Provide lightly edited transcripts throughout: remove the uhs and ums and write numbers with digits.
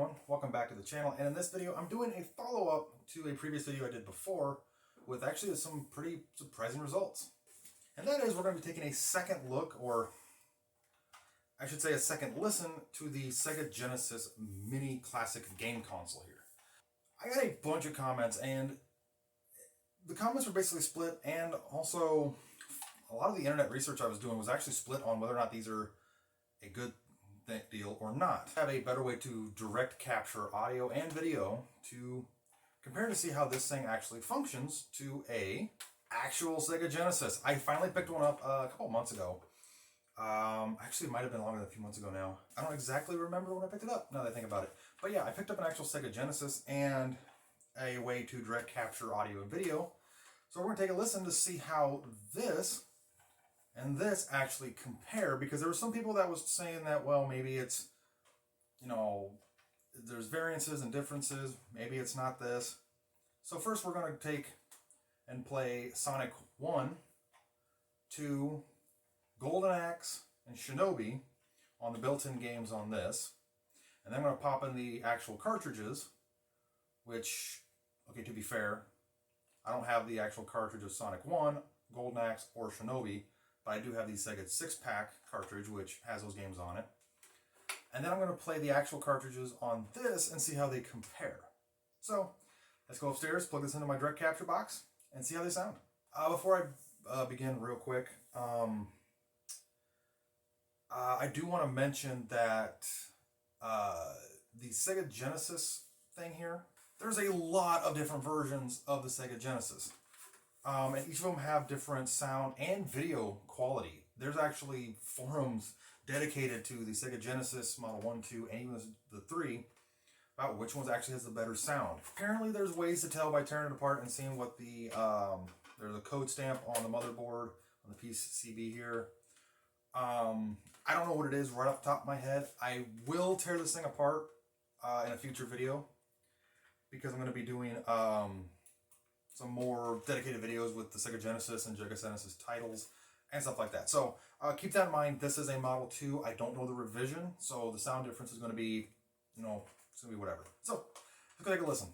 everyone, welcome back to the channel, and in this video I'm doing a follow-up to a previous video I did before with actually some pretty surprising results. And that is we're going to be taking a second look, or I should say a second listen, to the Sega Genesis mini classic game console here. I got a bunch of comments, and the comments were basically split, and also a lot of the internet research I was doing was actually split on whether or not these are a good deal or not. I have a better way to direct capture audio and video to compare to see how this thing actually functions to a actual Sega Genesis. I finally picked one up a couple months ago. Actually, it might have been longer than a few months ago now. I don't exactly remember when I picked it up, now that I think about it. But yeah, I picked up an actual Sega Genesis and a way to direct capture audio and video. So we're going to take a listen to see how this and this actually compare, because there were some people that was saying that, well, maybe it's, you know, there's variances and differences, maybe it's not this. So first we're going to take and play Sonic 1, 2, Golden Axe, and Shinobi on the built-in games on this. And then I'm going to pop in the actual cartridges, which, okay, to be fair, I don't have the actual cartridge of Sonic 1, Golden Axe, or Shinobi, but I do have the Sega 6-pack cartridge, which has those games on it. And then I'm going to play the actual cartridges on this and see how they compare. So, let's go upstairs, plug this into my direct capture box, and see how they sound. Before I begin real quick, I do want to mention that the Sega Genesis thing here, there's a lot of different versions of the Sega Genesis. And each of them have different sound and video quality. There's actually forums dedicated to the Sega Genesis Model 1, 2, and even the 3 about which ones actually has the better sound. Apparently there's ways to tell by tearing it apart and seeing what the, there's a code stamp on the motherboard, on the PCB here. I don't know what it is right off the top of my head. I will tear this thing apart in a future video, because I'm going to be doing some more dedicated videos with the Sega Genesis and Sega Genesis titles and stuff like that. So keep that in mind. This is a Model 2. I don't know the revision, so the sound difference is going to be, you know, it's going to be whatever. So let's go take a listen.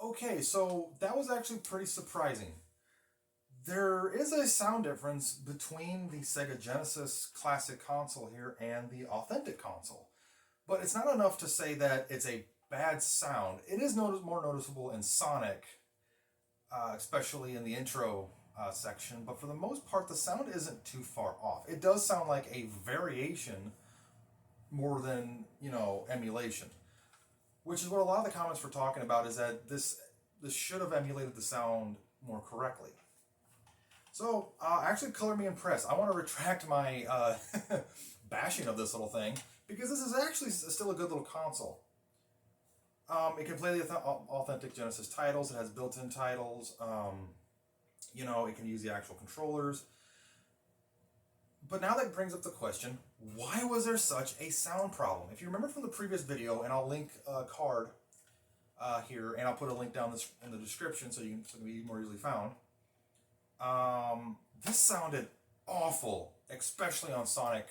Okay, so that was actually pretty surprising. There is a sound difference between the Sega Genesis classic console here and the authentic console. But it's not enough to say that it's a bad sound. It is more noticeable in Sonic, especially in the intro section, but for the most part, the sound isn't too far off. It does sound like a variation more than, emulation. Which is what a lot of the comments were talking about, is that this should have emulated the sound more correctly. So, actually, color me impressed. I want to retract my bashing of this little thing, because this is actually still a good little console. It can play the authentic Genesis titles. It has built-in titles. It can use the actual controllers. But now that brings up the question, why was there such a sound problem? If you remember from the previous video, and I'll link a card here, and I'll put a link down in the description so it can be more easily found. This sounded awful, especially on Sonic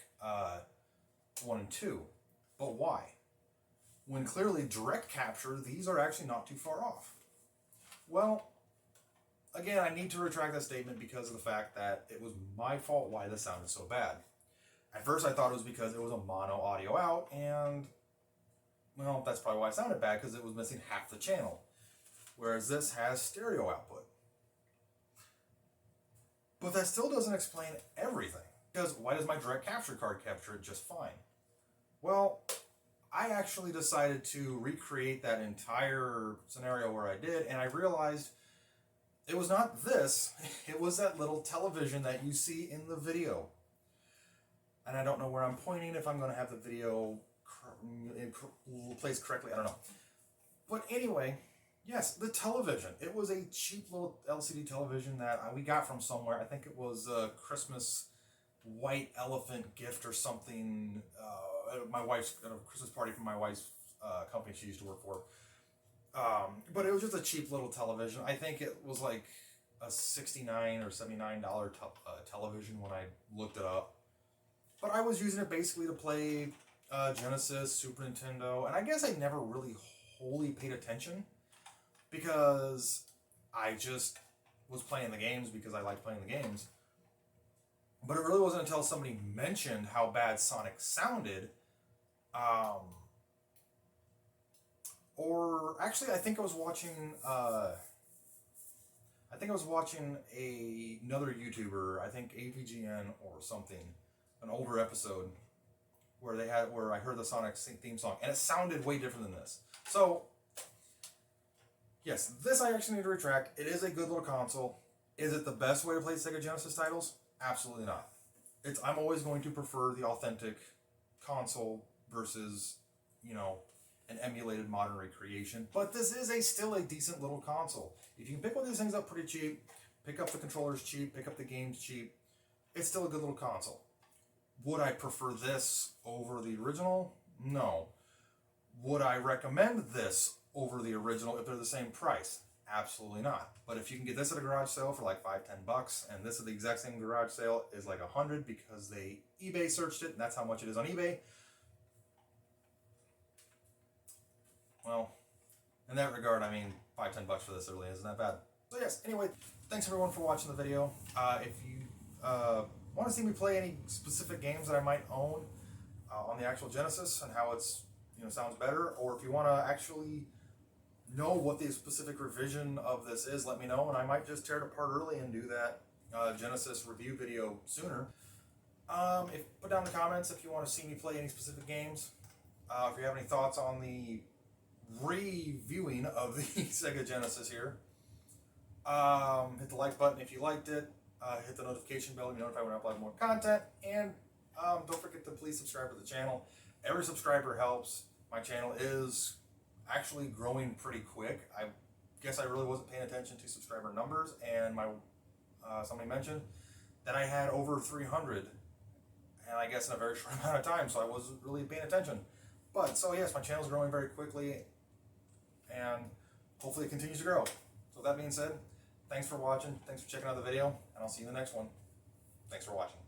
1 and 2. But why? When clearly direct capture, these are actually not too far off. Well, again, I need to retract that statement because of the fact that it was my fault why this sounded so bad. At first I thought it was because it was a mono audio out, and, well, that's probably why it sounded bad, because it was missing half the channel. Whereas this has stereo output. But that still doesn't explain everything. Because why does my direct capture card capture it just fine? Well, I actually decided to recreate that entire scenario where I did, and I realized it was not this, it was that little television that you see in the video. And I don't know where I'm pointing, if I'm going to have the video placed correctly, I don't know. But anyway, yes, the television. It was a cheap little LCD television that we got from somewhere. I think it was a Christmas white elephant gift or something. My wife's Christmas party from my wife's company she used to work for. But it was just a cheap little television. I think it was like a $69 or $79 television when I looked it up. But I was using it basically to play Genesis, Super Nintendo, and I guess I never really wholly paid attention because I just was playing the games because I liked playing the games. But it really wasn't until somebody mentioned how bad Sonic sounded, or actually, I think I was watching another YouTuber, I think AVGN or something, an older episode where I heard the Sonic theme song, and it sounded way different than this. So, yes, this I actually need to retract. It is a good little console. Is it the best way to play Sega Genesis titles? Absolutely not. I'm always going to prefer the authentic console versus, an emulated modern recreation. But this is still a decent little console. If you can pick one of these things up pretty cheap, pick up the controllers cheap, pick up the games cheap, it's still a good little console. Would I prefer this over the original? No. Would I recommend this over the original if they're the same price? Absolutely not. But if you can get this at a garage sale for like $5-10, and this at the exact same garage sale is like $100 because they eBay searched it, and that's how much it is on eBay. Well, in that regard, I mean, $5-10 for this really isn't that bad. So yes, anyway, thanks everyone for watching the video. If you want to see me play any specific games that I might own on the actual Genesis and how it's sounds better, or if you want to actually know what the specific revision of this is, let me know, and I might just tear it apart early and do that Genesis review video sooner. Put down in the comments if you want to see me play any specific games. If you have any thoughts on the reviewing of the Sega Genesis here. Hit the like button if you liked it. Hit the notification bell to be notified when I upload more content. And don't forget to please subscribe to the channel. Every subscriber helps. My channel is actually growing pretty quick. I guess I really wasn't paying attention to subscriber numbers, and somebody mentioned that I had over 300, and I guess in a very short amount of time, so I wasn't really paying attention. But so yes, my channel is growing very quickly, and hopefully it continues to grow. So with that being said, thanks for watching, thanks for checking out the video, and I'll see you in the next one. Thanks for watching.